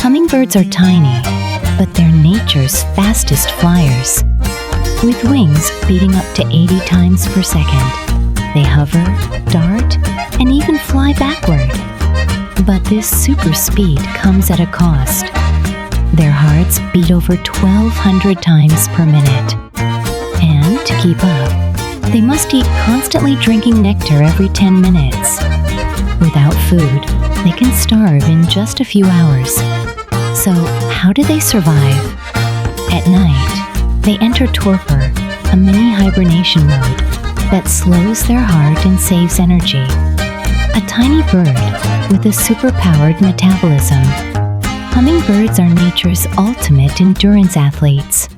Hummingbirds are tiny, but they're nature's fastest flyers. With wings beating up to 80 times per second, they hover, dart, and even fly backward. But this super speed comes at a cost. Their hearts beat over 1,200 times per minute. And to keep up, they must eat constantly drinking nectar every 10 minutes. Without food, they can starve in just a few hours. So how do they survive? At night, they enter torpor, a mini-hibernation mode that slows their heart and saves energy. A tiny bird with a superpowered metabolism. Hummingbirds are nature's ultimate endurance athletes.